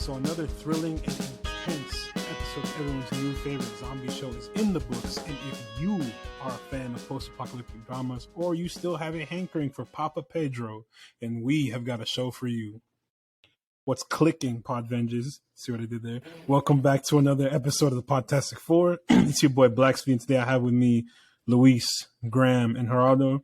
So another thrilling and intense episode of everyone's new favorite zombie show is in the books. And if you are a fan of post-apocalyptic dramas, or you still have a hankering for Papa Pedro, then we have got a show for you. What's clicking, Podvengers? See what I did there? Welcome back to another episode of the Podtastic 4. It's your boy Blacksby, and today I have with me Luis, Graham, and Geraldo.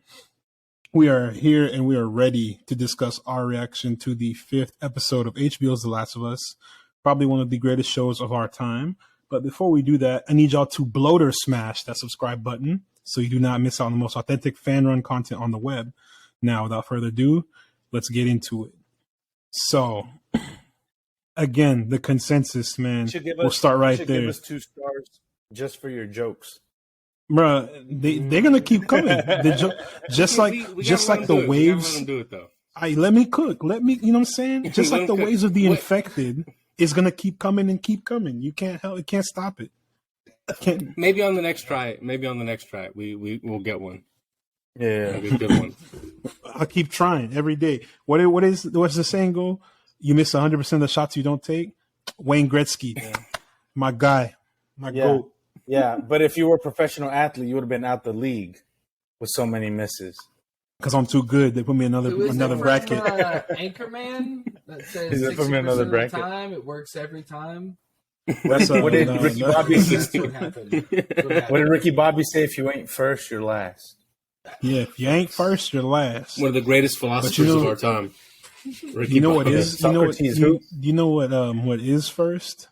We are here and we are ready to discuss our reaction to the 5th episode of HBO's The Last of Us, probably one of the greatest shows of our time. But before we do that, I need y'all to bloater smash that subscribe button so you do not miss out on the most authentic fan-run content on the web. Now, without further ado, let's get into it. So, again, the consensus, man. We'll start right there. Give us 2 stars just for your jokes. Bruh, they're gonna keep coming. Just like the waves. Let me cook. Let me, you know what I'm saying? Just like the waves of the infected is gonna keep coming and keep coming. You can't help. You can't stop it. Maybe on the next try. We will get one. Yeah, maybe a good one. I'll keep trying every day. What's the saying go? You miss 100% of the shots you don't take. Wayne Gretzky, my guy, my goat. Yeah, but if you were a professional athlete, you would have been out the league with so many misses. Because I'm too good. They put me in another bracket. Anchorman that says 60% of the time it works every time. What did Ricky Bobby say? What did Ricky Bobby say? If you ain't first, you're last. Yeah, if you ain't first, you're last. One of the greatest philosophers of our time. Ricky what is? You know what is first?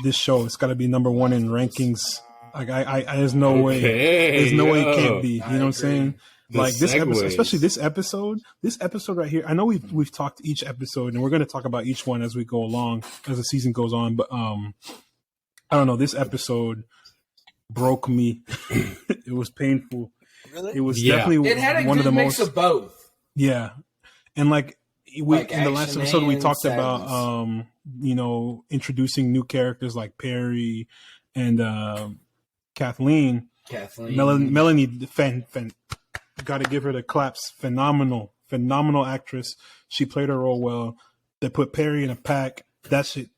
This show, it's got to be number 1 in rankings. Like there's no way. There's no way it can't be. You know what I'm saying? Like this episode, especially this episode right here. I know we've talked each episode, and we're going to talk about each one as we go along, as the season goes on. But I don't know. This episode broke me. It was painful. Really? It was definitely it had a one good of the mix most of both. Yeah, and in the last episode we talked about introducing new characters like Perry and Kathleen. Melanie got to give her the claps. Phenomenal actress. She played her role well. They put Perry in a pack. That shit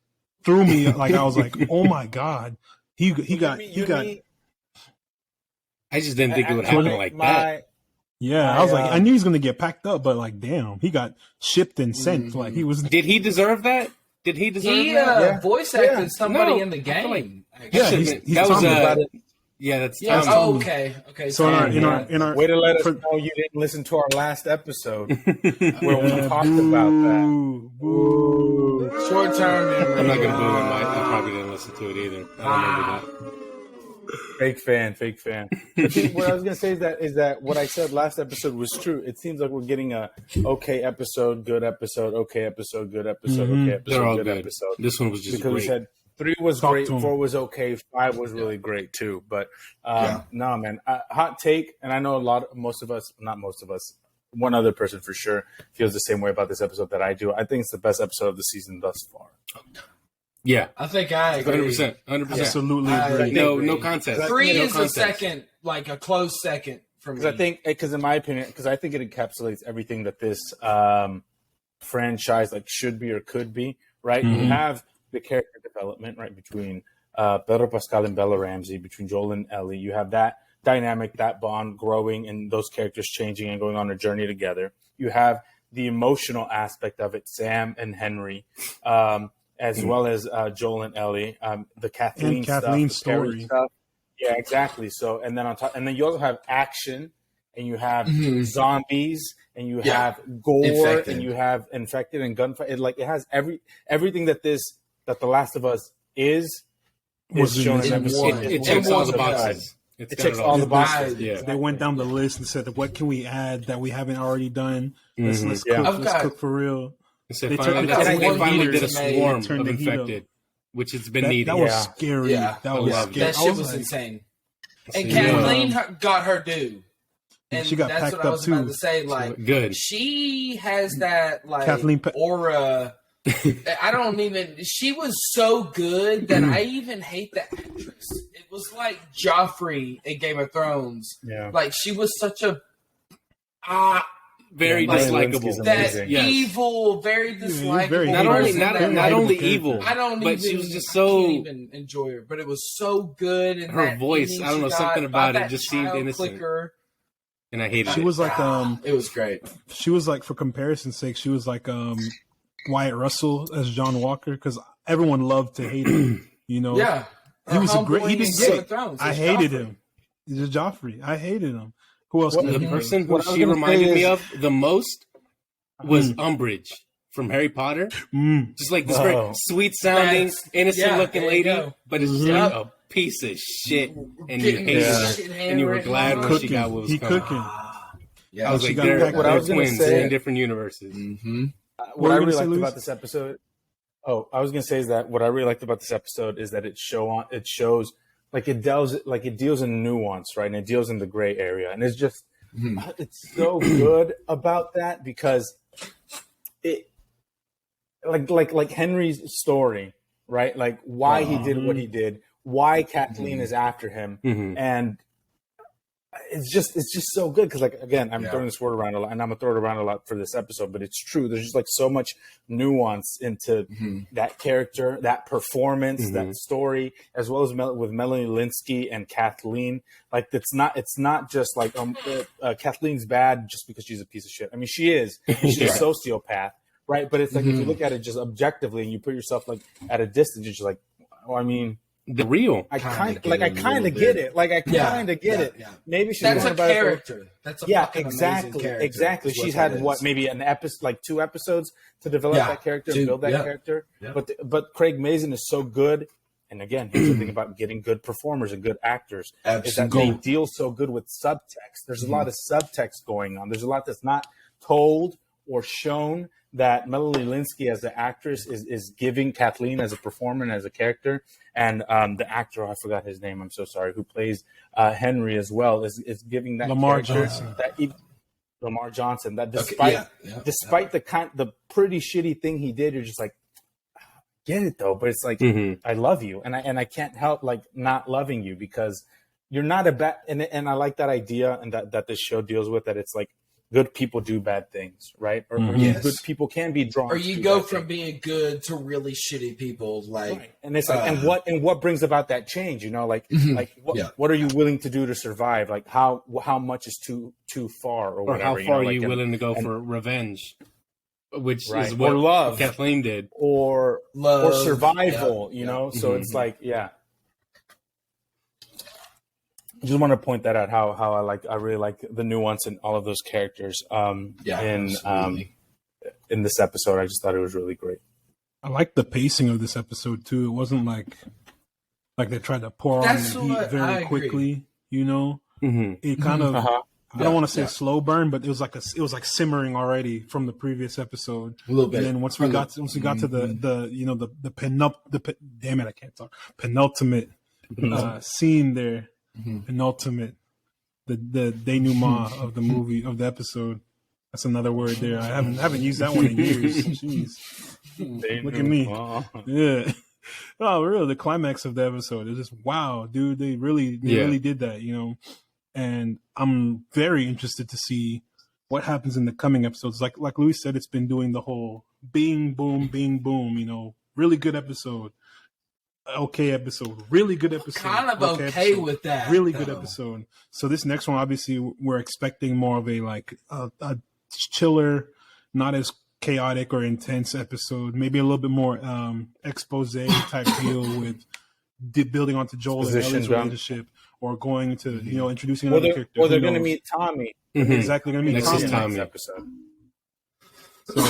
threw me. Like I was like, oh my god, he got. I just didn't think it would happen like that. Yeah, I was like, I knew he was gonna get packed up, but like, damn, he got shipped and sent. Like he was. Did he deserve that? He voice acted somebody in the game. He's about it. Yeah, that's okay. So in our way to let us know you didn't listen to our last episode where we talked about that. Boo. Short term memory. I'm not gonna boo him. I probably didn't listen to it either. I remember that. Fake fan. What I was gonna say is that what I said last episode was true. It seems like we're getting a okay episode, good episode, okay episode, good episode, okay episode, good episode. This one was just because great. We said 3 was great, 4 was okay, 5 was really great too. But no, man, hot take. And I know not most of us, one other person for sure feels the same way about this episode that I do. I think it's the best episode of the season thus far. Yeah, I think I agree. 100%. Absolutely agree. No contest. 3 is a second, like a close second for me. Because in my opinion, I think it encapsulates everything that this franchise should be or could be. Right, you have the character development right between Pedro Pascal and Bella Ramsey, between Joel and Ellie. You have that dynamic, that bond growing, and those characters changing and going on a journey together. You have the emotional aspect of it, Sam and Henry. As well as Joel and Ellie, the Kathleen story. Stuff. Yeah, exactly. So, and then on top, and then you also have action, and you have zombies, and you have gore, and you have infected and gunfight. It has everything that The Last of Us is shown in episode. It checks all the boxes. It checks all the boxes. Yeah. They went down the list and said, "What can we add that we haven't already done? Let's cook for real." They finally did a swarm of infected, which has been needed. That was scary. Yeah. That was scary. That shit was insane. And Kathleen got her due. And she got that's packed what I was up about too. to say. Like, good. She has that Kathleen aura. She was so good that I even hate the actress. It was like Joffrey in Game of Thrones. Yeah. Like she was such a very dislikable. That evil, very dislikable. Not only evil. But she was just so. I can't even enjoy her, but it was so good. And her voice, I don't know, something about it just seemed innocent. And I hated it. She was like, it was great. She was like, for comparison's sake, she was like Wyatt Russell as John Walker, because everyone loved to hate him. You know, he was a great. He did great. I hated him. He's Joffrey. I hated him. Who else? The person who she reminded me of the most was Umbridge from Harry Potter. Just like this very sweet sounding, innocent looking lady, but it's just like a piece of shit, and you hated her, and you were glad when she got what was coming. Cooking. I was like, they're twins in different universes. What I really liked about this episode. Oh, I was gonna say is that what I really liked about this episode is that it shows like it deals in nuance, right? And it deals in the gray area. And it's just it's so good about that, because it like Henry's story, right? Like why he did what he did, why Kathleen is after him. And it's just so good, because, like, again, I'm throwing this word around a lot, and I'm gonna throw it around a lot for this episode, but it's true. There's just like so much nuance into that character, that performance, that story, as well as with Melanie Linsky and Kathleen. Like, it's not just like Kathleen's bad just because she's a piece of shit. I mean, she is. She's a sociopath, right? But it's like if you look at it just objectively and you put yourself like at a distance, you're just like, I mean. The real. I kind of get it. Like I kind of get it. Yeah. Maybe she's that's a character. That's a exactly. Character. Exactly. She's had maybe an episode, like 2 episodes to develop that character, and build that character. Yeah. But Craig Mazin is so good. And again, here's the thing about getting good performers and good actors is that they deal so good with subtext. There's a lot of subtext going on. There's a lot that's not told or shown that Melanie Linsky as the actress is giving Kathleen as a performer and as a character. And the actor, I forgot his name, I'm so sorry, who plays Henry as well, is giving that Lamar Johnson. Lamar Johnson. That despite the pretty shitty thing he did, you're just like, get it though. But it's like, I love you, and I can't help like not loving you, because you're not a bad. And I like that idea, and that this show deals with, that it's like good people do bad things, right? Or good people can be drawn. Or you go from being good to really shitty people, like. Right. And it's like, and what brings about that change? You know, like what are you willing to do to survive? Like how much is too far, or whatever? How far are you willing to go for revenge? Which is what or love Kathleen did, or love, or survival. You know, so it's like I just want to point that out, how I really like the nuance in all of those characters in this episode. I just thought it was really great. I like the pacing of this episode too. It wasn't like they tried to pour on the heat very quickly, you know. It kind of I don't want to say slow burn, but it was like simmering already from the previous episode. A little bit. And then once we got to the penultimate scene there. Penultimate, the denouement of the movie, of the episode. That's another word there. I haven't used that one in years. Jeez, look at me. Yeah. Oh, really? The climax of the episode is just wow, dude. They really did that, you know. And I'm very interested to see what happens in the coming episodes. Like Luis said, it's been doing the whole bing boom, you know. Really good episode. Okay episode, really good episode. Kind of okay with that. Really good episode. So this next one, obviously, we're expecting more of a chiller, not as chaotic or intense episode. Maybe a little bit more expose type deal with building onto Joel and Ellie's relationship, or going to introducing another character. Or they're going to meet Tommy. Exactly, going to meet Tommy next episode. So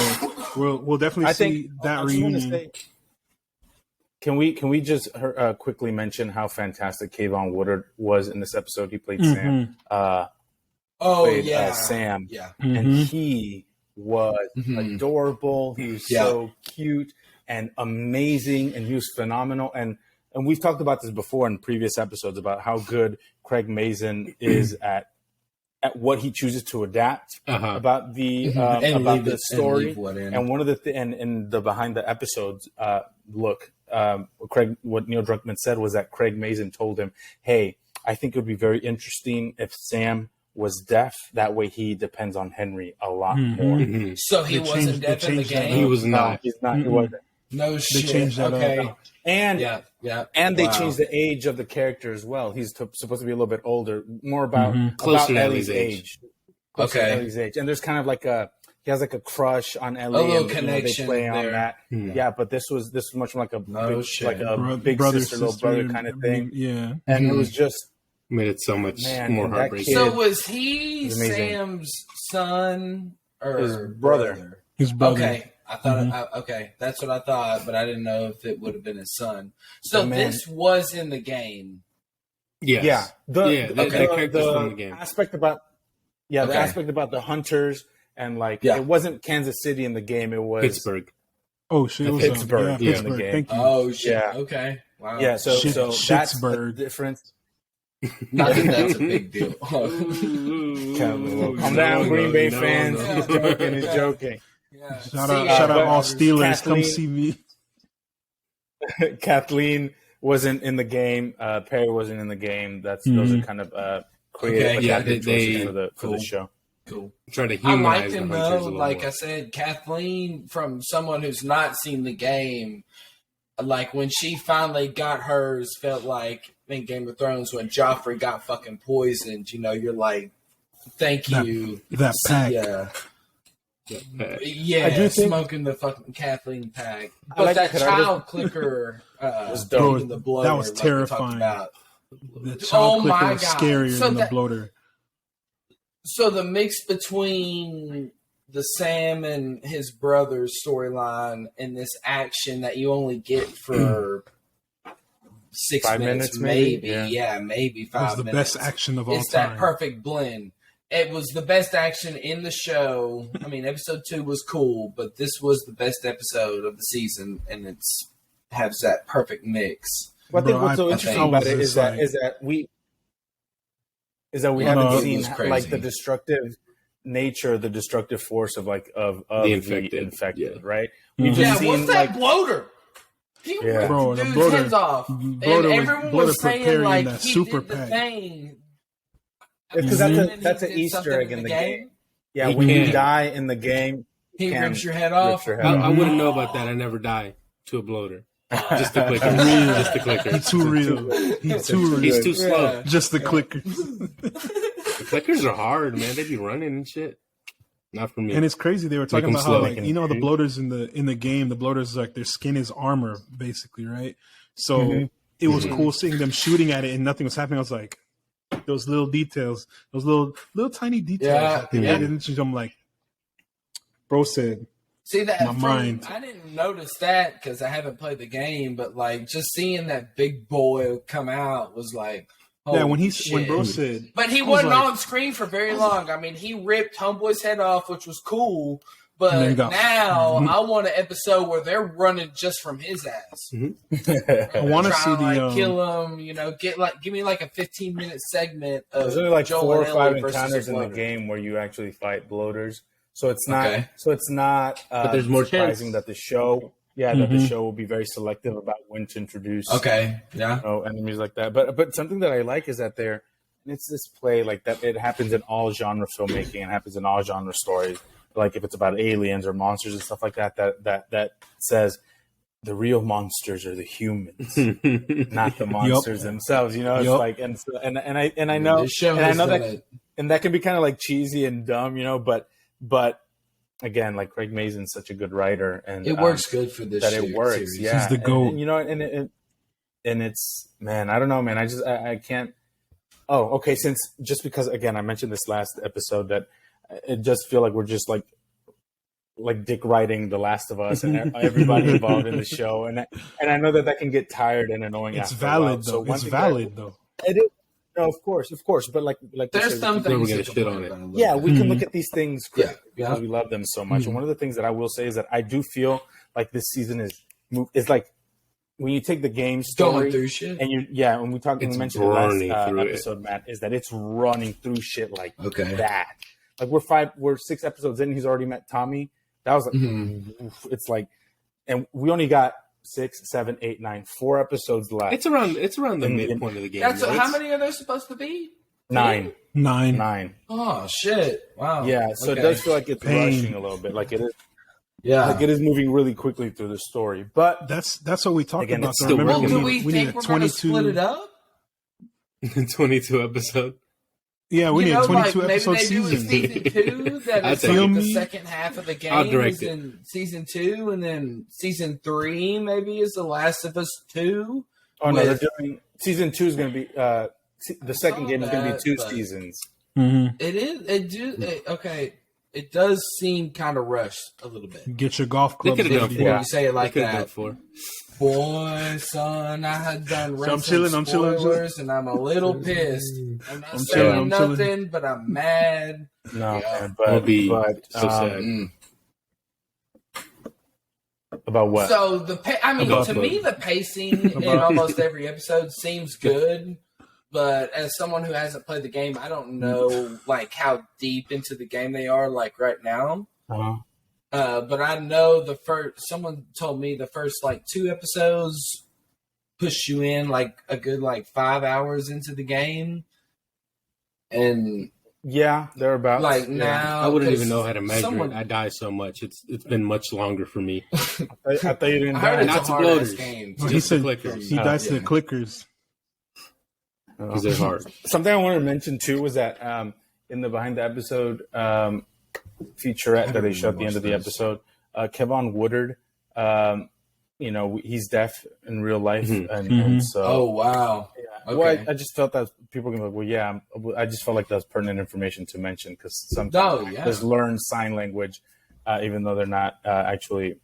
we'll definitely see that reunion. Can we just quickly mention how fantastic Kayvon Woodard was in this episode? He played Sam. Sam. Yeah. And he was adorable. He was so cute and amazing, and he was phenomenal. And we've talked about this before in previous episodes about how good Craig Mazin is at what he chooses to adapt about the story. And one of the and the behind the episodes look. What Neil Druckmann said was that Craig Mazin told him, "Hey, I think it would be very interesting if Sam was deaf. That way, he depends on Henry a lot more. Mm-hmm. So he wasn't deaf in the game. He was not. No, he's not. He wasn't. No shit. They changed that okay. up. And And they changed the age of the character as well. He's supposed to be a little bit older, more about closer to Ellie's age. Closer to Ellie's age. And there's kind of like he has like a crush on Ellie. A little and, connection they play there. on that. Yeah, but this was much more like a big brother, sister, little brother kind of thing. Yeah, and it was just made it so much more heartbreaking. So was he Sam's son or his brother? His brother. Okay. I thought, okay, that's what I thought, but I didn't know if it would have been his son. So this was in the game. Yes. Yeah. The characters from the game. Aspect about the aspect about the hunters and it wasn't Kansas City in the game. It was Pittsburgh. Oh shit! It was Pittsburgh. Pittsburgh. In the game. Thank you. Oh shit! Yeah. Okay. Wow. Yeah. So that's the Shitsburg. difference. Not that that's a big deal. Calm down, Green Bay fans. He's joking. He's joking. Yeah. Shout out all Steelers. Come see me. Kathleen wasn't in the game. Perry wasn't in the game. Those are kind of creative for the show. Cool. Try to I humanize liked him the hunters though. a little Like more. I said, Kathleen, from someone who's not seen the game, like when she finally got hers, felt like in Game of Thrones when Joffrey got fucking poisoned. You're like, thank you. That pack. Yeah, I do think, smoking the fucking Kathleen pack. But that child clicker was dope. in the bloater, That was terrifying. The Oh child my clicker was God. scarier So than the bloater. So the mix between the Sam and his brother's storyline and this action that you only get for 6 5 minutes, maybe? maybe. Yeah, maybe 5 minutes. It was the best action of all It's time. that perfect blend. It was the best action in the show. I mean, episode 2 was cool, but this was the best episode of the season, and it's has that perfect mix. Well, I think what's so interesting about it is that we haven't seen the destructive nature, the destructive force of the infected, right? We've just seen, what's that bloater? He ripped Bro, dude's bloater, heads off, and everyone was saying like he did the thing. Because that's an Easter egg in the game. Yeah, when you die in the game, he rips your head off. I wouldn't know about that. I never die to a bloater. Just the clicker. Just the clicker. He's too real. He's too slow. Yeah. Just the clicker. The clickers are hard, man. They be running and shit. Not for me. And it's crazy. They were talking about how, the bloaters in the game, the bloaters, their skin is armor, basically, right? So it was cool seeing them shooting at it and nothing was happening. I was like, those little details, those little tiny details. I'm like, bro said. See that? My mind. I didn't notice that because I haven't played the game, but just seeing that big boy come out was like, when bro said, but he wasn't on screen for very long. I mean, he ripped Homeboy's head off, which was cool. But now I want an episode where they're running just from his ass. I want to see the kill him. Give me like a 15-minute segment of there's only like Joel 4 or 5 versus encounters in the game where you actually fight bloaters. So it's not. But there's more surprising that the show. Yeah, that the show will be very selective about when to introduce. Enemies like that. But something that I like is that it's this play like that. It happens in all genre filmmaking and happens in all genre stories. Like if it's about aliens or monsters and stuff like that. That says the real monsters are the humans, not the monsters themselves. It's like and I know that and that can be kind of like cheesy and dumb, but again, like Craig Mazin's such a good writer, and it works good for this. It works, series. yeah. He's the GOAT. And it's man, I don't know, man. I can't. Oh, okay. Just because again, I mentioned this last episode that it just feel like we're just like dick writing The Last of Us and everybody involved in the show, and I know that can get tired and annoying. It's valid though. So it's valid though. It is. No, of course, but like there's some things we're gonna shit on it. Yeah, we can look at these things because we love them so much. And one of the things that I will say is that I do feel like this season is like when you take the game story going through shit, and when we mentioned the last episode, Matt, is that it's running through shit like that. Like we're 6 episodes in, he's already met Tommy. That was like, it's like, and we only got 6, 7, 8, 9, 4 episodes left. It's around the midpoint of the game. How many are there supposed to be? 9. 9. 9. Oh shit! Wow. Yeah, so it does feel like it's rushing a little bit. Like it is. Yeah, like it is moving really quickly through the story. But that's what we talked again, about. it's So still remember, do we we need think a we're going to 22. split it up? 22 episode. Yeah, we need a 22 maybe episode they do a season. season 2 that I'd is take like it. the second half of the I'll game direct is it. in season 2, and then season 3 maybe is The Last of Us 2. no, they're doing season 2 is going to be the second game is going to be 2 seasons. Mm-hmm. It is. Okay. It does seem kind of rushed a little bit. Get your golf club. They could've done When four. you say it like that. For. Boy, son, I had done I'm chilling, I'm chilling. spoilers, and I'm a little pissed. I'm not I'm saying chilling, I'm nothing, chilling. but I'm mad. No, Yeah. man, That'll be but so sad. About what? So About to the- me, the pacing in almost every episode seems good. But as someone who hasn't played the game, I don't know like how deep into the game they are like right now. Uh-huh. But I know someone told me the first like 2 episodes push you in like a good like 5 hours into the game. And Yeah, they're about like now I wouldn't 'cause even know how to measure someone- it. I die so much. It's been much longer for me. I thought you didn't I heard die. it's Not a to hard bloaters. ass game. He Just the said clickers. he dies to yeah. the clickers. Because they're hard. Something I wanted to mention too was that in the behind the episode featurette that they showed at the end of the episode, Kevon Woodard, he's deaf in real life, and so Oh wow! yeah. Okay. Well, I just felt that people can be like, well, yeah, I just felt like that was pertinent information to mention because some Oh, yeah. actors learn sign language, even though they're not actually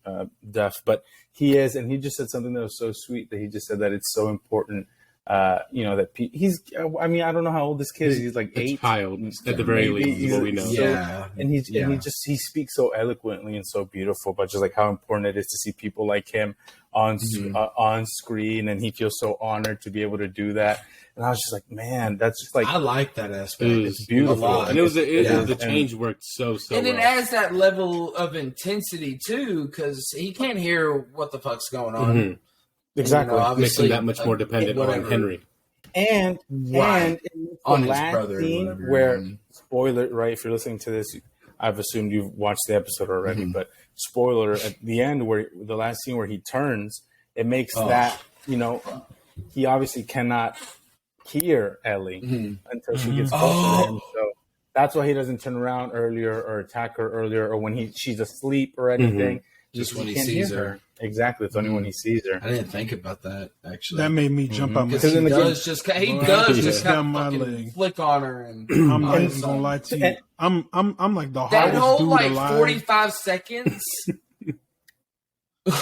deaf. But he is, and he just said something that was so sweet that he just said that it's so important. That he's. I mean, I don't know how old this kid is. He's like 8. Child, at the very Maybe. least, is what we know. Yeah. And he speaks so eloquently and so beautiful, but just like how important it is to see people like him on screen, and he feels so honored to be able to do that. And I was just like, man, that's just like I like that aspect. it's beautiful. A lot. And Yeah. the change worked so And it well. adds that level of intensity too, because he can't hear what the fuck's going on. Mhm. Exactly. Makes obviously, him that much more dependent on whatever. Henry. And Right. in the On his last brother or scene whatever. where spoiler, right? If you're listening to this, I've assumed you've watched the episode already. But spoiler at the end, where the last scene where he turns, it makes that he obviously cannot hear Ellie until she gets close to him. So that's why he doesn't turn around earlier or attack her earlier, or when she's asleep or anything. Just when he can't sees hear her. Exactly, it's only when he sees her. I didn't think about that actually. That made me jump out my Because he in the does just kind Boy, of just down my fucking leg. flick on her, and I'm not and even gonna lie to you. I'm like the that hardest whole dude like alive, 45 seconds.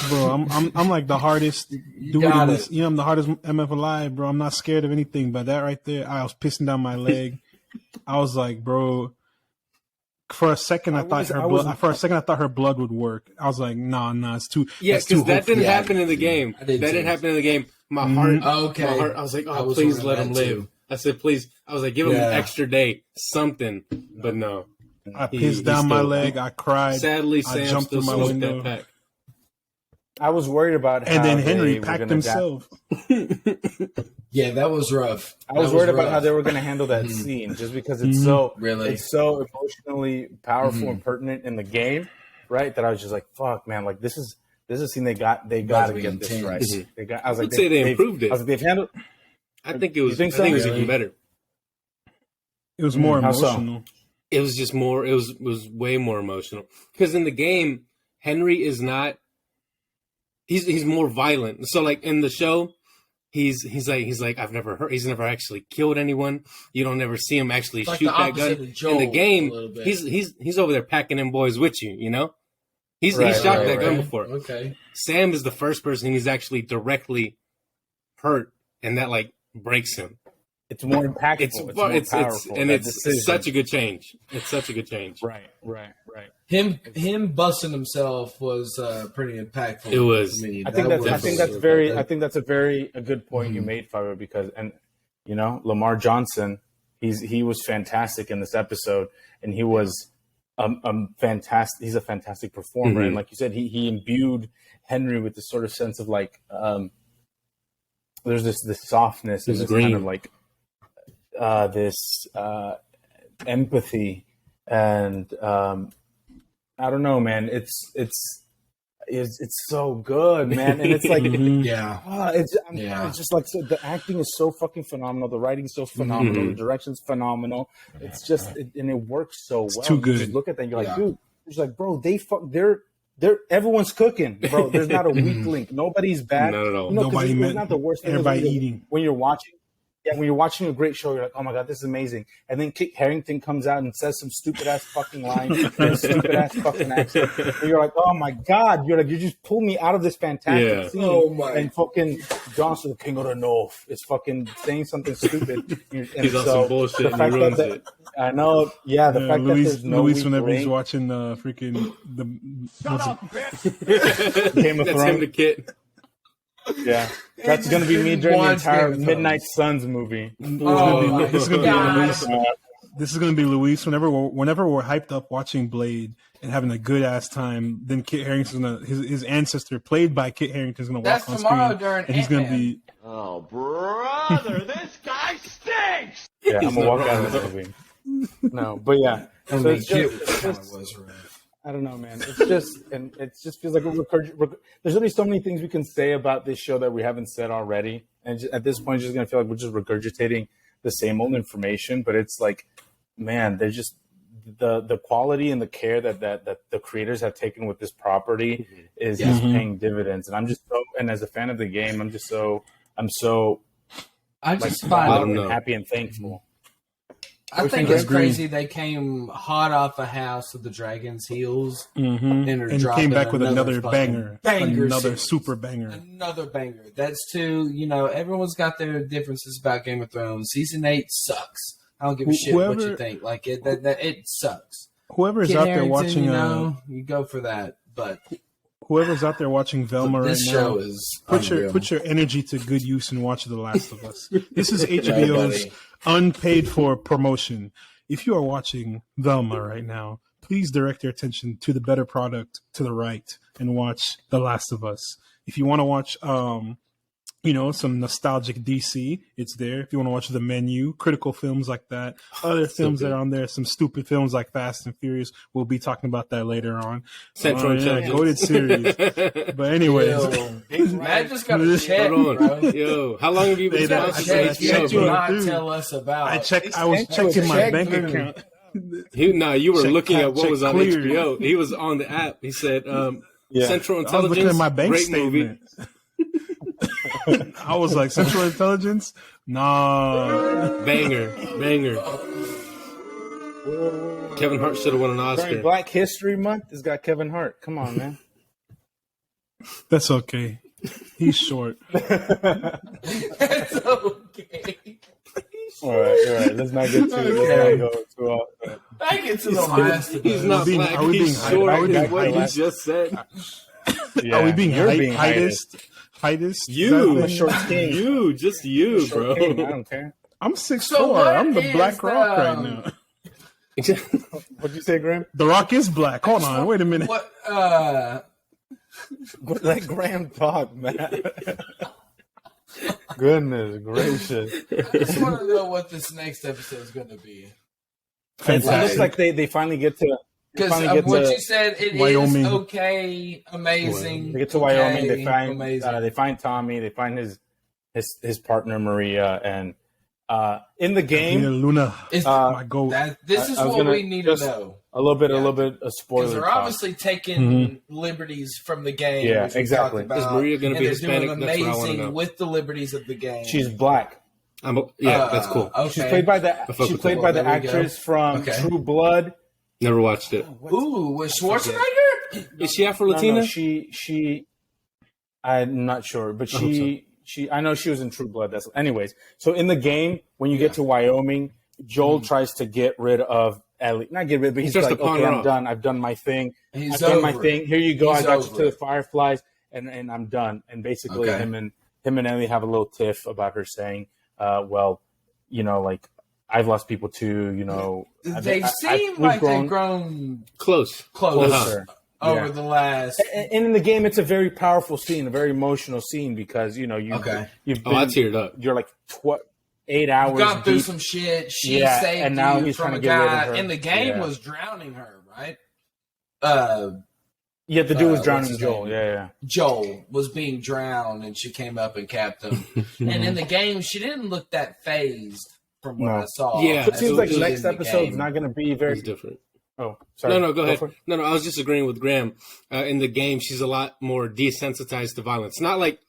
bro. I'm like the hardest dude got in this. it. I'm the hardest MF alive, bro. I'm not scared of anything, but that right there, I was pissing down my leg. I was like, bro. For a second, I thought her blood would work. I was like, nah, it's too. Yeah, that's too because that hopeful. didn't happen in the game. I That did didn't too. happen in the game. My heart, Okay. my heart. I was like, I oh, was please wondering let him that live. too. I said, please. I was like, give him Yeah. an extra day, something. But no. I He- pissed he down my still- leg. I cried. Sadly, I Sam jumped still through my smoked window. that pack. I was worried about And how then they Henry were packed gonna himself. Yeah, that was rough. I was worried about how they were going to handle that scene, just because it's so Really? it's so emotionally powerful and pertinent in the game, right? That I was just like, "Fuck, man! Like this is a scene they got to be get this right." intense. They got. I was like, I'd say they improved it. I was like, they've handled. I think it was. think I so? think it was Really? even better. It was more How so? emotional. It was just more. It was way more emotional because in the game, Henry is not. He's more violent. So like in the show, he's like I've never heard. He's never actually killed anyone. You don't ever see him actually Like shoot the that opposite gun. of Joel In the a game, little bit. he's over there packing them boys with you. You know, he's Right, shot right, that gun right. before. Okay. Sam is the first person he's actually directly hurt, and that like breaks him. It's more impactful. It's more powerful. and that it's decision. such a good change. It's such a good change. right. Him busting himself was pretty impactful. It was. to me. I think That that's a very good point you made, Fabio, because Lamar Johnson, he was fantastic in this episode, and he was fantastic. He's a fantastic performer, and like you said, he imbued Henry with this sort of sense of like there's this softness and It's this green. kind of like this empathy, and I don't know, man. It's so good, man, and it's like it's just like so, the acting is so fucking phenomenal, the writing is so phenomenal, the direction's phenomenal. It's just and it works so well. Too good. You just look at that, and you're like, dude, it's like, bro, they're everyone's cooking, bro. There's not a weak link. Nobody's bad. Not at all. Nobody it's not the worst thing. Everybody eating. When you're watching. Yeah, when you're watching a great show, you're like, oh my God, this is amazing. And then Kit Harington comes out and says some stupid ass fucking line and stupid ass fucking accent. And you're like, oh my God, you just pulled me out of this fantastic scene. Oh my. And fucking Johnson, the King of the North, is fucking saying something stupid. And He's on some bullshit and he ruins it. I know, yeah, the fact that there's no Luis weak whenever link. he's watching the freaking Game of That's Thrones. him, the Kit. Yeah, that's gonna be me during the Watch entire Game of Midnight Suns movie. This is gonna be God. Luis. This is gonna be Luis. Whenever we're hyped up watching Blade and having a good ass time, then Kit Harington's his ancestor, played by Kit Harington's gonna That's walk on tomorrow screen, during and he's gonna Ant-Man. be. Oh, brother, this guy stinks! Yeah, I'm He's gonna not walk out of wrong. this movie. No, but yeah. I So mean, it's Kit just, kind of was rough. I don't know, man. It's just, and it just feels like there's only so many things we can say about this show that we haven't said already. And just, at this point, it's just gonna feel like we're just regurgitating the same old information. But it's like, man, there's just the quality and the care that the creators have taken with this property is just paying dividends. And I'm just so, and as a fan of the game, I'm so I like just proud find and happy and thankful. I think it's crazy they came hot off a House of the Dragon's heels and came back with another banger, another super banger. Another banger. That's two. You know, everyone's got their differences about Game of Thrones. Season 8 sucks. I don't give a shit what you think. Like it sucks. Whoever is Kit out there Harington, watching, you go for that. But whoever's out there watching Velma this right show now, is put your energy to good use and watch The Last of Us. This is HBO's unpaid for promotion. If you are watching Velma right now, please direct your attention to the better product to the right and watch The Last of Us. If you want to watch some nostalgic DC, it's there. If you want to watch The Menu, critical films like that, other films that are on there, some stupid films like Fast and Furious, we'll be talking about that later on. Central Intelligence. Goated series. But anyways, Matt just got a check, bro. Yo, how long have you been sponsored by Check HBO, you bro? not tell us about. I was checking my bank account. You were looking at what was on cleared. HBO. He was on the app. He said, Central I was Intelligence, looking at my bank great statement. I was like, Central Intelligence? Nah. Banger. Kevin Hart should have won an Oscar. During Black History Month, it's got Kevin Hart. Come on, man. That's okay. He's short. It's okay. All right. Let's not get too. Back into the last of He's us. not being- black. are we He's being- short. are we Is being what you biased? just said. Are we being you're being heightest? You, I'm a short king. you, bro. I don't care. I'm 6'4". So what I'm the is Black Rock the, right now. What'd you say, Graham? The Rock is black. Hold on, wait a minute. What? Let Graham talk, man. Goodness gracious! I just want to know what this next episode is going to be. It looks like they finally get to. Because what you said, it Wyoming. is okay, amazing. They get to okay, Wyoming. amazing. They find Tommy. They find his partner Maria, and in the game, Luna. My goat. This is I was what gonna we need to just- know. a little bit of Because spoiler. they're talk. obviously taking liberties from the game. Yeah, which we exactly. talked about, Is Maria gonna and be they're Hispanic? doing That's what I wanna amazing know. with the liberties of the game. She's black. That's cool. Okay. She's played by the There we actress from Okay. True Blood. Never watched it. Ooh, with Schwarzenegger? Is she Afro Latina? No, she. I'm not sure, but she. I know she was in True Blood. Anyways. So in the game, when you get to Wyoming, Joel tries to get rid of Ellie. Not get rid, but he's just like, to pawn okay, her I'm off. done. I've done my thing. He's I've done my over thing. Here you go. He's I got you over to the it. Fireflies, and I'm done. And basically, Okay. him and Ellie have a little tiff about her saying, well, like I've lost people too. They seem like they've grown Close. closer. over the last. And in the game, it's a very powerful scene, a very emotional scene because you've I been, teared up. you're like 8 hours. Gone through deep. some shit. She Yeah, saved and now you he's from trying a to get rid of guy, her. and the game Yeah. was drowning her, right? Yeah, the dude was what's drowning his Joel. name? Yeah. Joel was being drowned, and she came up and capped him. And in the game, she didn't look that phased from what I saw. Yeah, It seems like As next in the episode's game. not going to be very It's different. Oh, sorry. No, go ahead. for it. No, I was just agreeing with Graham. In the game, she's a lot more desensitized to violence. Not like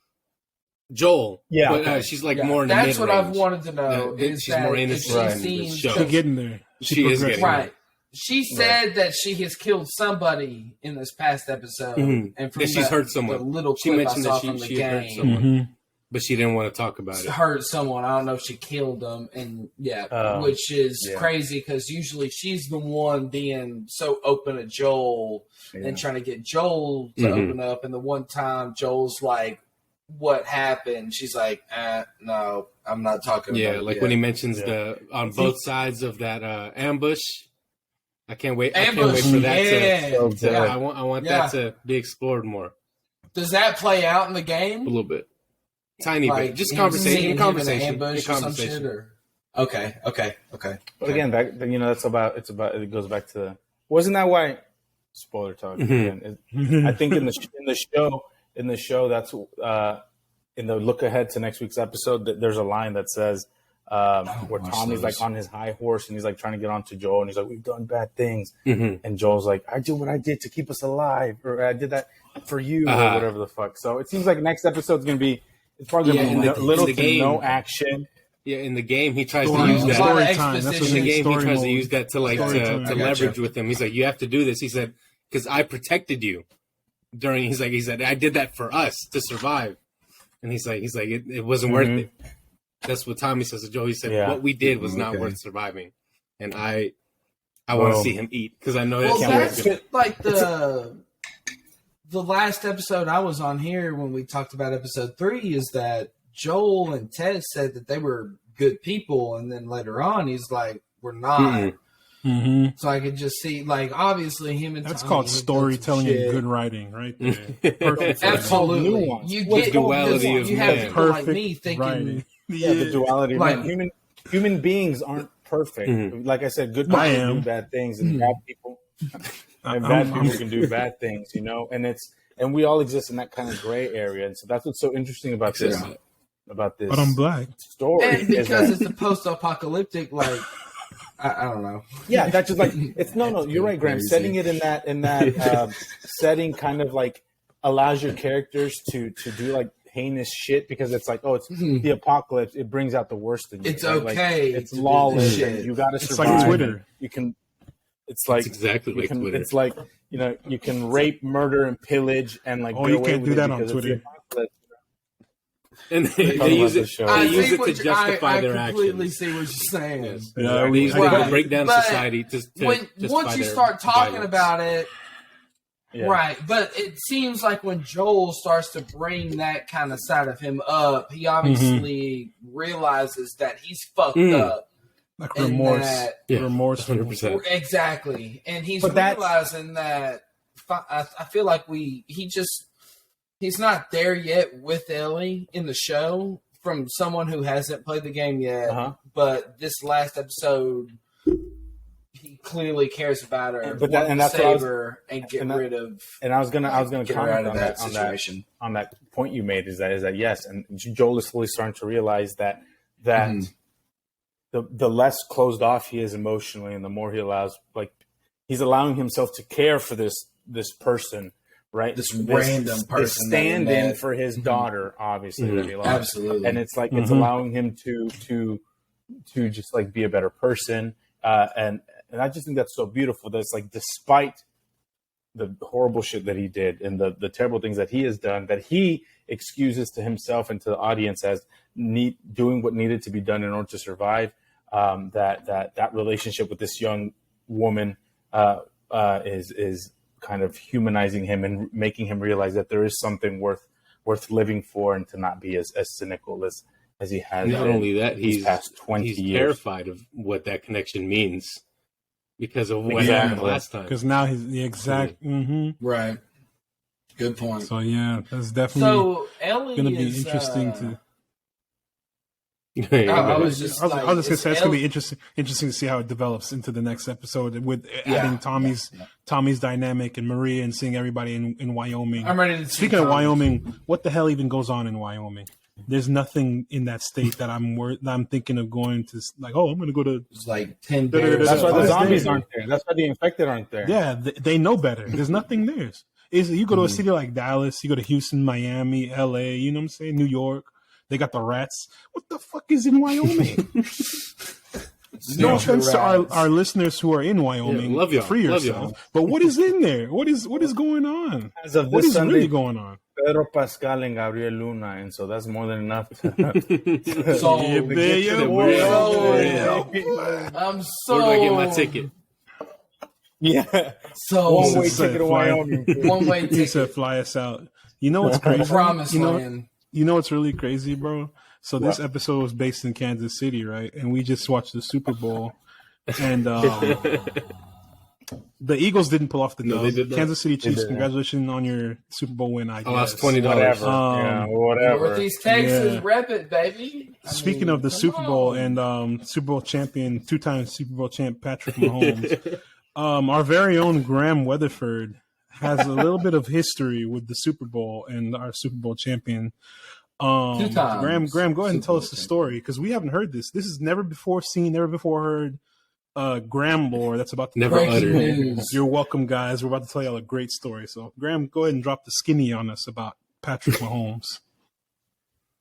Joel, Yeah, but okay. she's like Yeah, more in the that's what I've mid-range. wanted to know. Is She's that more if innocent she in the seems show. She's getting there. She is getting there. right. She said that she has killed somebody in this past episode, Mhm. and from That she's hurt someone. the little She clip I mentioned saw that from the she had hurt game, someone, but she didn't want to talk about it. hurt someone. I don't know if she killed them, and which is crazy because usually she's the one being so open to Joel and trying to get Joel to open up. And the one time Joel's like, "What happened?" She's like, "No, I'm not talking about it." Like when he mentions the on both sides of that ambush. I can't wait. I can't Ambush, wait for that to yeah. I want that to be explored more. Does that play out in the A game? little bit. Tiny Like, bit. Just him conversation. seeing In him in an conversation. ambush or some shit, or okay. But again, that's about. It's about. It goes back to. Wasn't that why? Spoiler talk. Again, I think in the show that's in the look ahead to next week's episode. There's a line that says where Tommy's like on his high horse and he's like trying to get onto Joel and he's like, "We've done bad things," and Joel's like, "I did what I did to keep us alive, or I did that for you, or whatever the fuck." So it seems like next episode's gonna be. It's probably gonna be little to no action. Yeah, in the game he tries Story- to use that. story time. That's what In the it is, game he story tries to mode. use that to like Story to time. I leverage with him. He's like, "You have to do this." He said, "Because I protected you during." He said, "I did that for us to survive." And he's like, it wasn't worth it. That's what Tommy says to Joe. He said, "What we did was not worth surviving," and I want to see him eat because I know that's like the last episode I was on here when we talked about episode 3 is that Joel and Ted said that they were good people, and then later on he's like, "We're not." So I could just see, like, obviously him and that's Tommy called have done storytelling some and shit. good writing, right there. Perfect. Absolutely, you get duality of you have man. people like Perfect me thinking, writing. The duality. Like- Man, human beings aren't perfect. Like I said, good people I can am. do bad things, and bad people can do bad things. And we all exist in that kind of gray area, and so that's what's so interesting about this. About this, But I'm black. story, and is because that- it's a post-apocalyptic, like I don't know. yeah, that's just like it's no. You're right, Graham. Crazy. Setting it in that setting kind of like allows your characters to do like heinous shit because it's like, oh, it's the apocalypse. It brings out the worst in you. It's right? Like, okay it's to do lawless. this shit. And you got to It's survive. like Twitter. You can. It's like exactly like Twitter. It's like you can rape, murder, and pillage, and like. Oh, get you away can't with do it that on because it's the Twitter. apocalypse. And they use it. show. They use see it what to you- justify their I completely actions. see what you're saying. Yes. Yeah, They use it to Right. break down But society. To When justify once you their start talking violence. about it, Yeah. right? But it seems like when Joel starts to bring that kind of side of him up, he obviously realizes that he's fucked up. Like And remorse. that- Remorse. 100%. Exactly, and he's But that's- realizing that. I feel like he's not there yet with Ellie in the show from someone who hasn't played the game yet. But this last episode, he clearly cares about her. But that- and wants to that's what I save was- her and get and that- rid of. And I was gonna Get her comment out of on that that situation. on that point you made is that yes, and Joel is slowly starting to realize that the less closed off he is emotionally, and the more he allows, like he's allowing himself to care for this person, right? This random person this that he stand-in met. for his daughter, obviously that he loves. Absolutely. And it's like it's allowing him to just like be a better person, and I just think that's so beautiful. That it's like despite the horrible shit that he did and the terrible things that he has done, that he excuses to himself and to the audience as doing what needed to be done in order to survive. That relationship with this young woman is kind of humanizing him and making him realize that there is something worth living for, and to not be as cynical as he has. Not only that, he's past 20 he's years. terrified of what that connection means because of what happened last time. Because now he's the exact. Right. Good point. So yeah, that's definitely So Ellie going to be is, interesting to. I was just I was just gonna say it's gonna be interesting to see how it develops into the next episode with adding Tommy's dynamic and Maria and seeing everybody in Wyoming. I'm ready to see Speaking of Wyoming, what the hell even goes on in Wyoming? There's nothing in that state that I'm thinking of going to. Like, oh, I'm going to go to. It's like 10 bears. That's why the zombies aren't there. That's why the infected aren't there. Yeah, they know better. There's nothing there. You go to a city like Dallas, you go to Houston, Miami, L.A. You know what I'm saying? New York. They got the rats. What the fuck is in Wyoming? No offense to our listeners who are in Wyoming. Love y'all. Free yourself. But what is in there? What is going on? As of what this is Sunday, really going on? Pedro Pascal and Gabriel Luna, and so that's more than enough. I'm so. Where do I get my ticket? Yeah. So one-way ticket to Wyoming. One-way ticket. He said, "Fly us out." You know what's crazy? Promise land. You know what's really crazy, bro? So this episode was based in Kansas City, right? And we just watched the Super Bowl, and the Eagles didn't pull off the dub. Kansas City Chiefs, congratulations on your Super Bowl win. I lost $20. Whatever. Northeast Texas, rep it, baby. Speaking of the Super Bowl and Super Bowl champion, two-time Super Bowl champ Patrick Mahomes, our very own Graham Weatherford has a little bit of history with the Super Bowl and our Super Bowl champion. Graham, go ahead and tell us the story because we haven't heard this. This is never before seen, never before heard. Graham lore that's about to never uttered. You're welcome, guys. We're about to tell y'all a great story. So, Graham, go ahead and drop the skinny on us about Patrick Mahomes.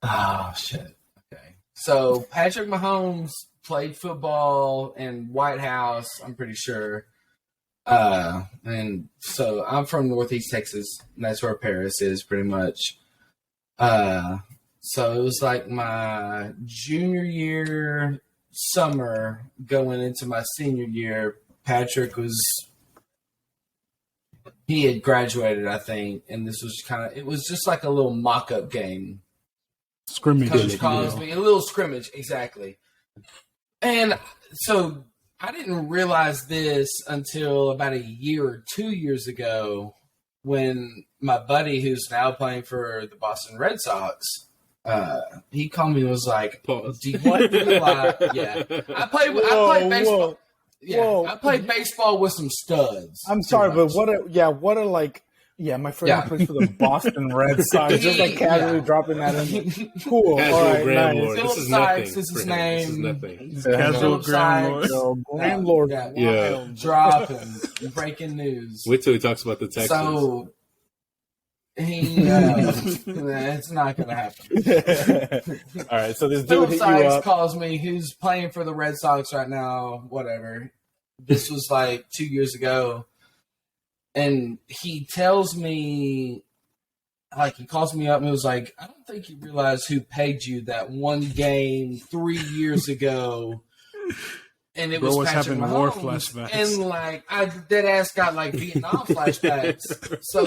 Oh shit. Okay. So Patrick Mahomes played football in White House. I'm pretty sure. And so I'm from Northeast Texas, and that's where Paris is, pretty much. So it was like my junior year summer going into my senior year. Patrick he had graduated, I think, and this was it was just like a little mock-up game. Scrimmage. Coach calls me, a little scrimmage, exactly. And so I didn't realize this until about a year or 2 years ago when my buddy, who's now playing for the Boston Red Sox, he called me and was like, "Do you realize?" Yeah, I played baseball. Whoa. Yeah, Whoa. I played baseball with some studs. I'm sorry, but my friend plays for the Boston Red Sox. Just like casually dropping that in. Cool. Casual All right, Graham nice. Lord. Philip This is Sykes nothing. is his for him. name. This is nothing. Casual Philip Graham Sykes. Lord. Graham Lord. Yeah. Dropping breaking news. Wait till he talks about the Texans. So it's not going to happen. All right, so this dude Philip hit you Sykes up. calls me, who's playing for the Red Sox right now, whatever. This was like 2 years ago. And he tells me, he calls me up and was like, I don't think you realize who paid you that one game 3 years ago. And it was Patrick Mahomes. War flashbacks. And I dead ass got Vietnam flashbacks. So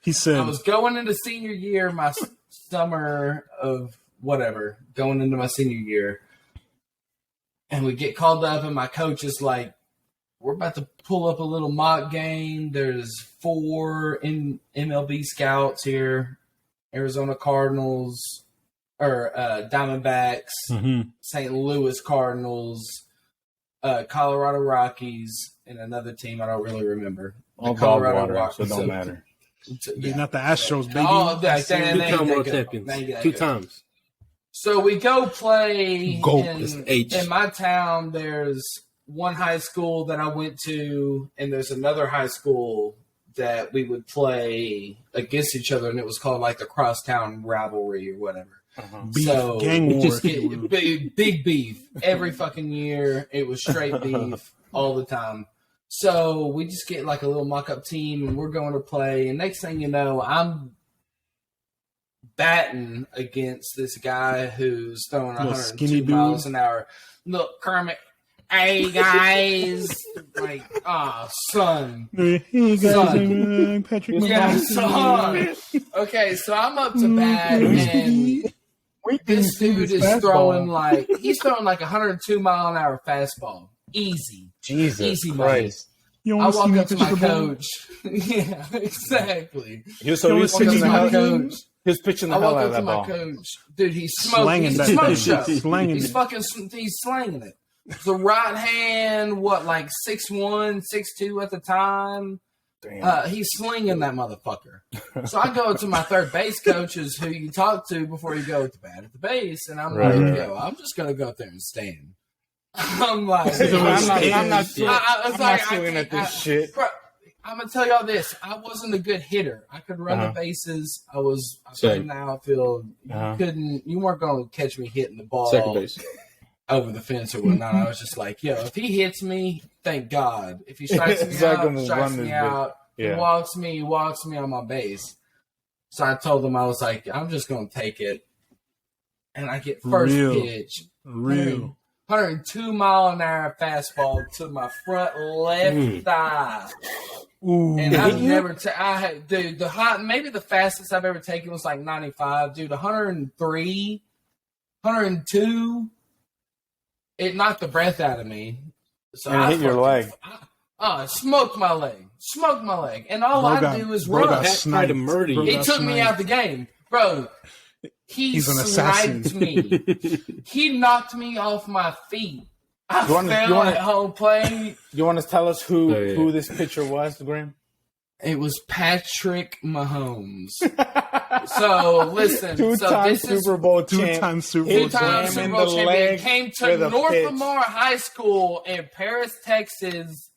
he said, I was going into senior year, my summer of whatever, going into my senior year. And we get called up, and my coach is like, we're about to pull up a little mock game. There's 4 MLB scouts here, Arizona Cardinals, or Diamondbacks, St. Louis Cardinals, Colorado Rockies, and another team I don't really remember. All Colorado Rockies, so it don't matter. You're not the Astros, baby. Oh, Two-time world champions. 2 times. So we go play H. in my town. There's one high school that I went to, and there's another high school that we would play against each other, and it was called the crosstown rivalry or whatever. Beef, so gang war. Just big beef every fucking year. It was straight beef all the time. So we just get a little mock-up team, and we're going to play. And next thing you know, I'm batting against this guy who's throwing 102 miles an hour. Look, Kermit. Hey guys, son. Hey guys, Patrick Mahomes. Son. Okay, so I'm up to bat, and this dude is throwing he's throwing 102 mile an hour fastball, easy, Jesus easy Christ. I walk up to my coach. Yeah, exactly. So walk up to my coach. He's pitching the I hell walk out up of to that my ball. coach. Dude, he's Slanging smoking. that He's thing. smoke show. Slanging He's it. fucking. He's slanging it. The right hand, like 6'1", 6'2" at the time. Damn. He's slinging that motherfucker. So I go to my third base coaches who you talk to before you go to bat at the base, and I'm like, yo, I'm just gonna go up there and stand. I'm like, I'm not swinging at this shit. Bro, I'm gonna tell y'all this. I wasn't a good hitter. I could run the bases. I played in the outfield. You weren't gonna catch me hitting the ball Second base over the fence or whatnot. I was just like, yo, if he hits me, thank God. If he strikes me out, strikes me out. He walks me on my base. So I told him, I was like, I'm just gonna take it. And I get first pitch. 102-mile-an-hour fastball to my front left thigh. Ooh. And I've never maybe the fastest I've ever taken was like 95. Dude, 103, 102. It knocked the breath out of me. So and I hit your leg. Smoked my leg. And all I do is run. Tried to murder you. He took me out the game. Bro, he's an sniped me. He knocked me off my feet. I fell at home playing. You want to tell us who this pitcher was, Graham? It was Patrick Mahomes. So listen, two-time Super Bowl champion. Came to North Lamar High School in Paris, Texas.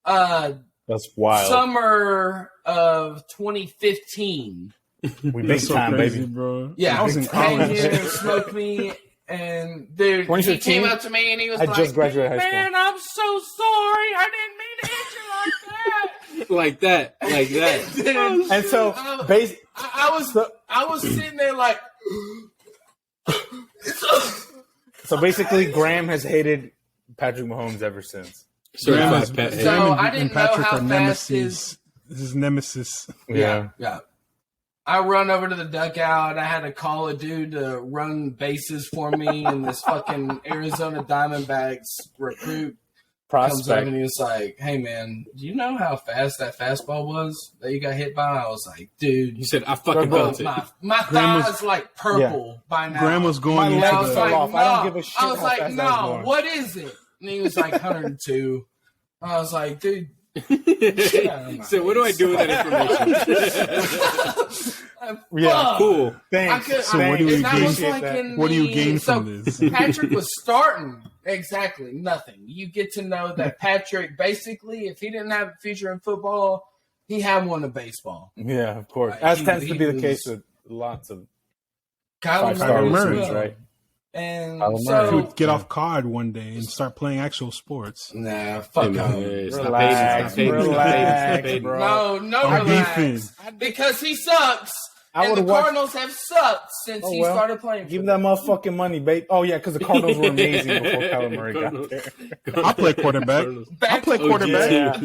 That's wild. Summer of 2015. We big time, crazy, baby, bro. Yeah, I was in college. Came here, smoked me, and dude, he came up to me and he was I just graduated high school. Man, I'm so sorry. I didn't mean to hit you like that. like that. Dude, and so, I was sitting there like. So basically, Graham has hated Patrick Mahomes ever since. So I didn't know how fast his nemesis. Yeah. I run over to the dugout. I had to call a dude to run bases for me, and this fucking Arizona Diamondbacks recruit comes up and he was like, "Hey man, do you know how fast that fastball was that you got hit by?" I was like, "Dude," he said, "I fucking felt it. My thigh is like purple by now." Graham was going. My leg fell off. I don't give a shit. I was like, "No, what is it?" And he was like, 102. I was like, "Dude." So what do I do with that information? Yeah, cool. Thanks. What do you gain from this? Patrick was starting exactly nothing. You get to know that Patrick, basically, if he didn't have a future in football, he had one in baseball. Yeah, of course. As tends to be the case with lots of Kyler Murray, right? And so he would get off card one day and start playing actual sports. Nah, fuck him. Relax, bro. No, relax. Because he sucks. And the Cardinals have sucked since he started playing. Give that motherfucking money, babe. Oh, yeah, because the Cardinals were amazing before Kyler Murray got there. I play quarterback. Yeah.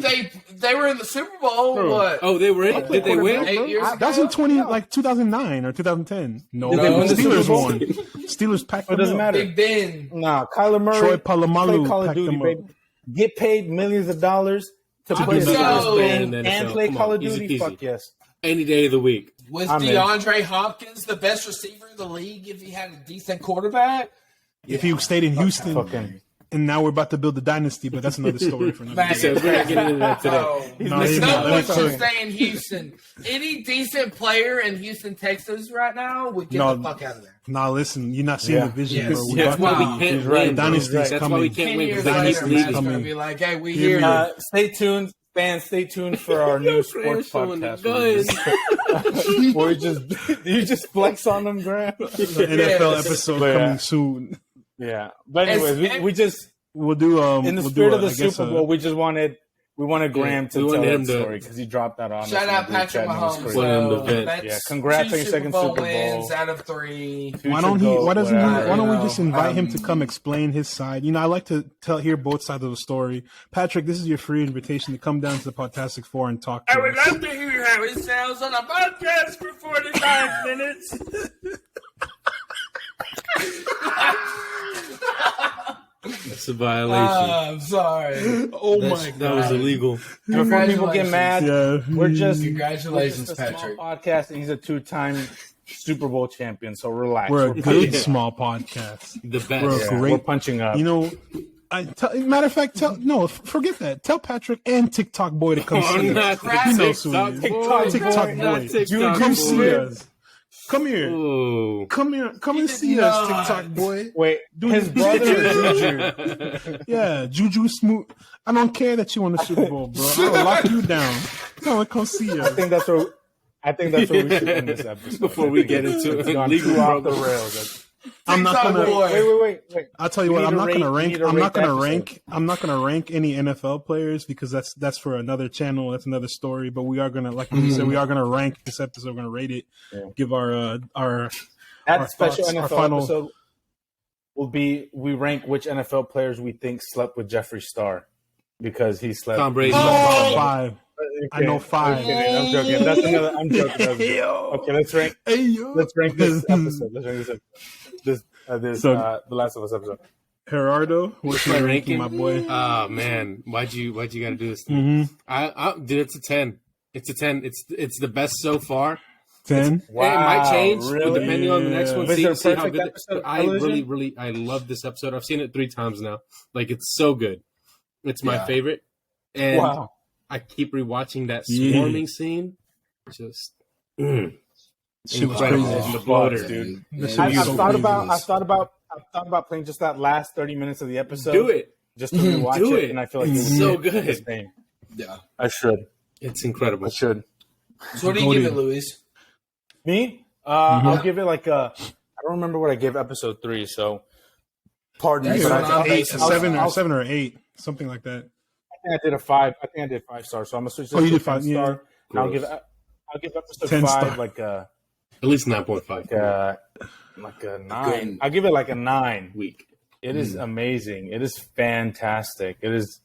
They were in the Super Bowl. What? Oh, they were in? Did they win? 8 years ago? That was in 2009 or 2010. No, the Steelers won. Steelers packed them up. It doesn't matter. Big Ben. Nah, Kyler Murray. Troy Polamalu play Call of Duty, baby. Get paid millions of dollars to play and play Call of Duty. Fuck yes. Any day of the week. Was DeAndre Hopkins the best receiver in the league if he had a decent quarterback? If he stayed in Houston, and now we're about to build a dynasty, but that's another story for another day. We're not getting into that today. No one should stay in Houston. Any decent player in Houston, Texas right now would get the fuck out of there. Nah, listen, you're not seeing the vision, bro. That's why we can't win. Dynasty's coming. That's why we can't win. Dynasty's coming. Be like, hey, we here. Stay tuned. Fans, stay tuned for our new sports podcast. Where you just flex on them, Graham. The NFL episode coming soon. Yeah, but anyways, we'll do in the spirit of the Super Bowl. We wanted Graham to tell that story because he dropped that on. Shout out Patrick Mahomes. Congrats on your second Super Bowl wins out of 3. Why don't we just invite him to come explain his side? You know, I like to hear both sides of the story. Patrick, this is your free invitation to come down to the Podtastic 4 and talk to us. I would love to hear how it sounds on a podcast for 45 minutes. That's a violation. I'm sorry. Oh my God. That was illegal. Before people get mad, we're just congratulations, a Patrick. Small podcast, and he's a 2-time Super Bowl champions. So relax. We're a good punching small podcast. The best. We're punching up. You know, matter of fact, forget that. Tell Patrick and TikTok boy to come see us. He knows who he is. TikTok boy. Come see us. Come here. Ooh. Come and see us, TikTok boy. Wait, his brother Juju. Yeah, Juju Smooth. I don't care that you won the Super Bowl, bro. I'll lock you down. Come see us. I think that's where we should end this episode. Before we get into it, legal off the rails. I'm not gonna wait. I'll tell you what. I'm not gonna rank any NFL players because that's for another channel. That's another story. But we are gonna, like you said, we are gonna rank this episode. We're gonna rate it. Yeah. Give our special thoughts, NFL episode will be we rank which NFL players we think slept with Jeffree Star because he slept. Tom Brady. 5. Okay. I know 5. I'm joking. That's another. I'm joking. Okay, let's rank. Let's rank this episode. The Last of Us episode. Gerardo, what's your ranking, my boy? Oh man, why'd you gotta do this to me? Dude, it's a 10. It's a 10. It's the best so far. 10. Wow, it might change depending on the next one. See how good. I really love this episode. I've seen it 3 times now. Like it's so good. It's my favorite. And I keep rewatching that swarming scene. Just she was crazy. The bloater, dude. I thought about playing just that last 30 minutes of the episode. Do it. Just to rewatch it. And I feel like it's so good. Yeah. I should. It's incredible. I should. So what do you give it, Luis? Me? I'll give it like a. I don't remember what I gave episode 3, so pardon me. But 7 or 8, something like that. I think I did a 5. I think I did 5 stars. So I'm gonna switch. You did 5 star. I'll give episode 10 5 star. like a. At least 9.5. Like a 9. I'll give it like a 9. Week. It is amazing. It is fantastic. It was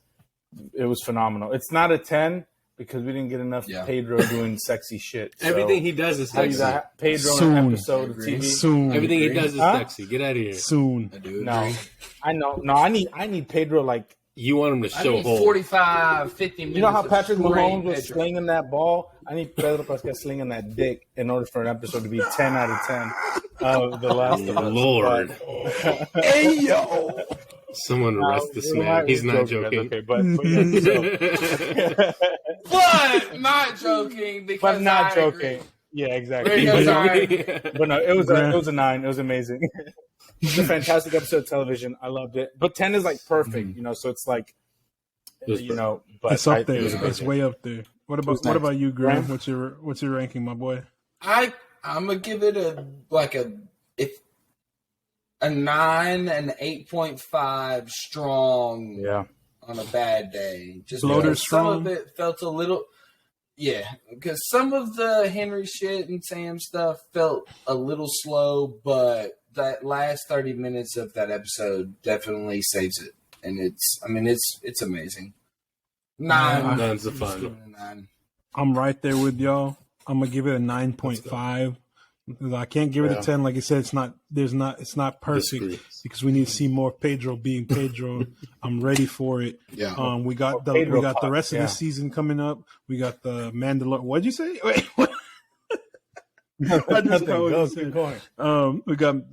phenomenal. It's not a 10 because we didn't get enough Pedro doing sexy shit. So everything he does is sexy. Pedro in an episode of TV. Soon. Everything he does is sexy. Get out of here. Soon. No. I know. No, I need Pedro like. You want him to show 45, 50 minutes. You know how Patrick Mahomes was slinging that ball? I need Pedro Pascal slinging that dick in order for an episode to be 10 out of 10 of The Last of Us. Lord. Hey, yo. Someone arrest this man. He's not joking. Okay, but not joking. Because but not joking. Agree. Yeah, exactly. But no, it was a 9. It was amazing. It's a fantastic episode of television. I loved it. But 10 is like perfect, so it's like, but it's up there. It's way up there. What about you, Graham? What's your ranking, my boy? I'm gonna give it a 9 and 8.5 strong. Yeah. On a bad day, just bloater some strong. of it felt a little. Yeah, because some of the Henry shit and Sam stuff felt a little slow, but that last 30 minutes of that episode definitely saves it, and it's amazing. 9. Nine's the fun. 9. I'm right there with y'all. I'm gonna give it a 9.5. I can't give it a 10. Like you said, it's not perfect because we need to see more Pedro being Pedro. I'm ready for it. Yeah. We got the rest of the season coming up. We got the Mandalorian. What'd you say? Wait, what? We got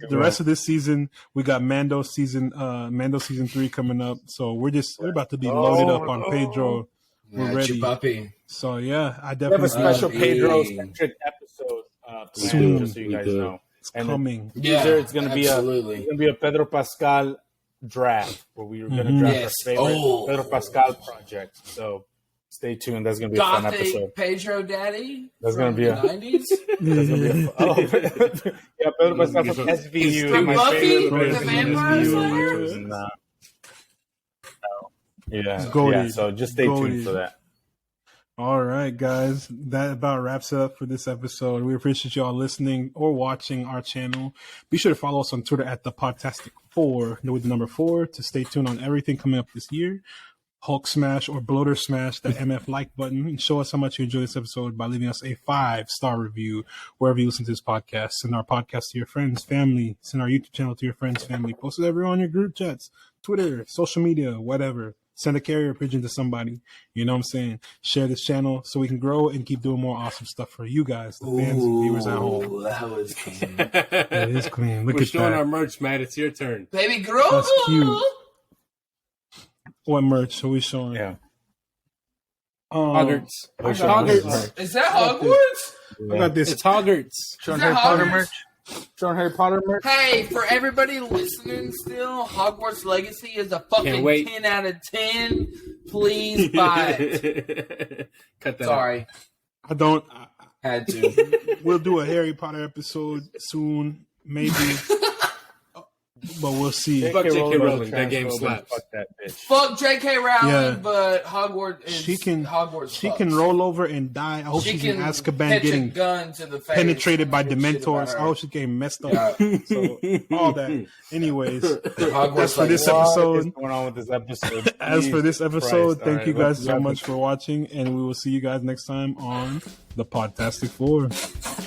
the rest of this season. We got Mando season 3 coming up. So we're about to be loaded up on Pedro. We're ready. Puppy. So yeah, I definitely have a special Pedro-centric episode soon. Just so you guys know. It's coming. It's going to be a Pedro Pascal draft where we were going to draft our favorite Pedro Pascal project. So stay tuned. That's going to be a fun episode. Pedro Daddy. That's going to be the 90s. That's going to be yeah, Pedro Pascal from SVU. From my Buffy favorite the Vampire Slayer. Yeah. So just stay tuned for that. All right, guys. That about wraps it up for this episode. We appreciate you all listening or watching our channel. Be sure to follow us on Twitter at @thepodtastic4 with the number 4 to stay tuned on everything coming up this year. Hulk smash or bloater smash that MF like button and show us how much you enjoyed this episode by leaving us a 5-star review wherever you listen to this podcast. Send our podcast to your friends, family. Send our YouTube channel to your friends, family. Post it everywhere on your group chats, Twitter, social media, whatever. Send a carrier pigeon to somebody. You know what I'm saying? Share this channel so we can grow and keep doing more awesome stuff for you guys, the fans and viewers at home. That was clean. It is clean. Look We're at showing that. our merch, Matt. It's your turn. Baby girl. That's cute. What merch are we showing? Yeah. Hogwarts. Hogwarts. Is that Hogwarts? I got this. It's Hogwarts. Showing Is Harry that Potter Hogwarts? merch. Showing Harry Potter merch. Hey, for everybody listening still, Hogwarts Legacy is a fucking 10 out of 10. Please buy it. Cut that Sorry. I don't. Had to. We'll do a Harry Potter episode soon, maybe. But we'll see. Fuck J.K. Rowling Rowling. That game slaps. Fuck that bitch. Fuck J.K. Rowling, Yeah. but Hogwarts is Hogwarts. She can roll over and die. I hope she's in Azkaban catch getting a gun to the face penetrated by and shit about Dementors. her. I hope she's getting messed up. So all that. Anyways, Hogwarts that's for this What episode. is going on with this episode? As for this Jesus episode, Christ. thank All you right, guys let's so wrap much it. for watching, and we will see you guys next time on the Podtastic 4.